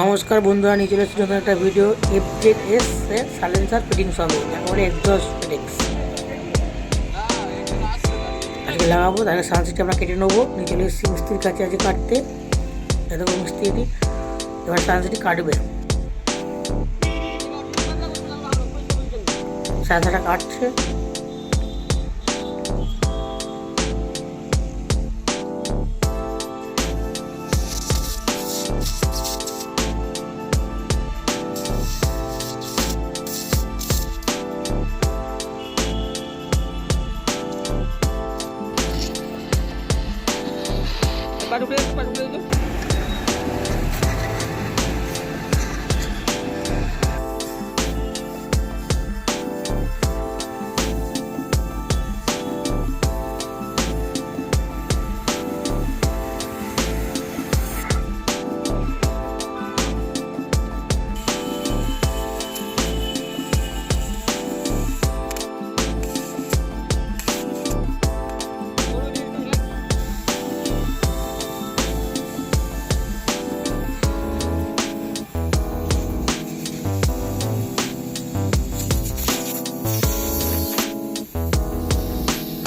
নমস্কার বন্ধুরা, নিয়ে চলে এসেছি নতুন একটা ভিডিও। FZS এর সাইলেন্সার ফিটিংস হবে, একেবারে এক্সস্ট ফিটিংস আজকে লাগাবো। তাহলে সানসিটটা আমরা কেটে নেবো। নিয়ে চলে এসেছি মিস্ত্রির কাছে আজকে কাটতে। এত মিস্ত্রি এবার সানসিটটি কাটবে। সাদাটা কাটছে।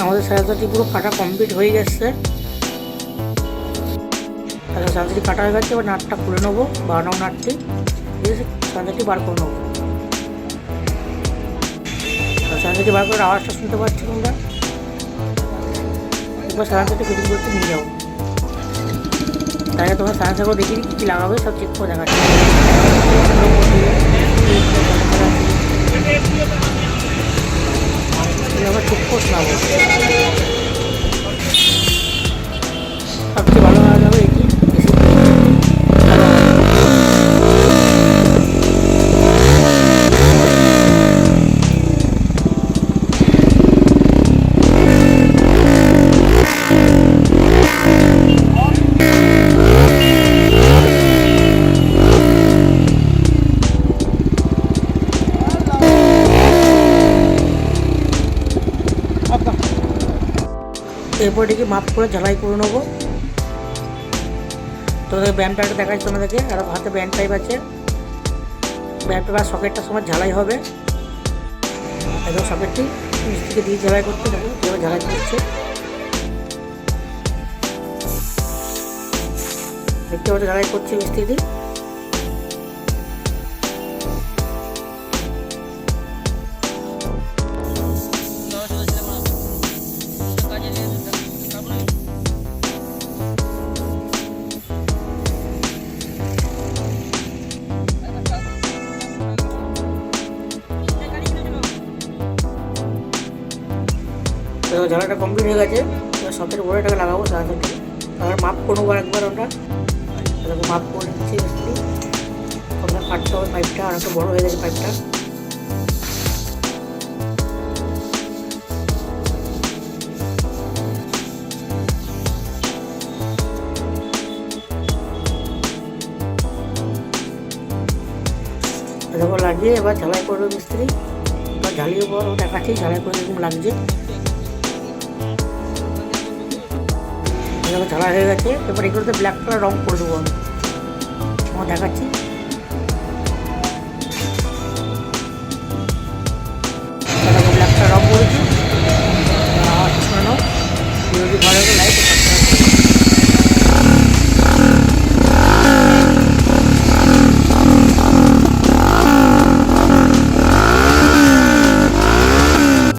আমাদের সাইলেন্সারটি পুরো কাটা কমপ্লিট হয়ে গেছে। তাহলে সাইলেন্সারটি কাটা হয়ে গেছে। এবার নাটটা খুলে নেবো, বানাও নাটটি দিয়ে সাইলেন্সারটি বার করে নেবো। সাইলেন্সারটি বার করে আওয়াজটা শুনতে পাচ্ছি তোমরা। এবার সাইলেন্সারটি ফিটিং করতে নিয়ে যাবো। তাহলে তোমার সাইলেন্সারগুলো দেখিয়ে কী কী লাগাবে সব চেক করে দেখাচ্ছি। চেক করতে হবে। সবচেয়ে ভালো হওয়া যাবে এটি। এরপর এটিকে মাপ করে ঝালাই করে নেবো। তোদের ব্যান্ড পাইপটা দেখাচ্ছি তোমাদেরকে। আর হাতে ব্যান্ড পাইপ আছে। ব্যান্ড পাইপ আর সকেটটার সময় ঝালাই হবে। এবং সকেটটি মিস্ত্রিকে দিয়ে ঝালাই করতে দেখো কীভাবে ঝালাই করছে। দেখতে পাচ্ছ ঝালাই করছে মিস্ত্রি। ঝালাটা কমপ্লিট হয়ে গেছে। এবার সকেট বড়টাকে লাগাবো সারাসারি। তারপর মাপ করবো একবার ওটা। এরকম মাপ করে দিচ্ছি মিস্ত্রি। ওটা কাটতে হবে পাইপটা, অনেকটা বড়ো হয়ে গেছে পাইপটা। এরকম লাগিয়ে এবার ঝালাই করবে মিস্ত্রি। এবার ঝালিয়ে পর দেখাচ্ছি ঝালাই করে এরকম লাগছে। ঝালা হয়ে গেছে। এবার এগুলোতে ব্ল্যাক কালার রং করে দেবো আমি। তোমার দেখাচ্ছি। ব্ল্যাক কালার রং করেছি। আওয়াজ শুনে নাও। যদি ভালো লাগে লাইক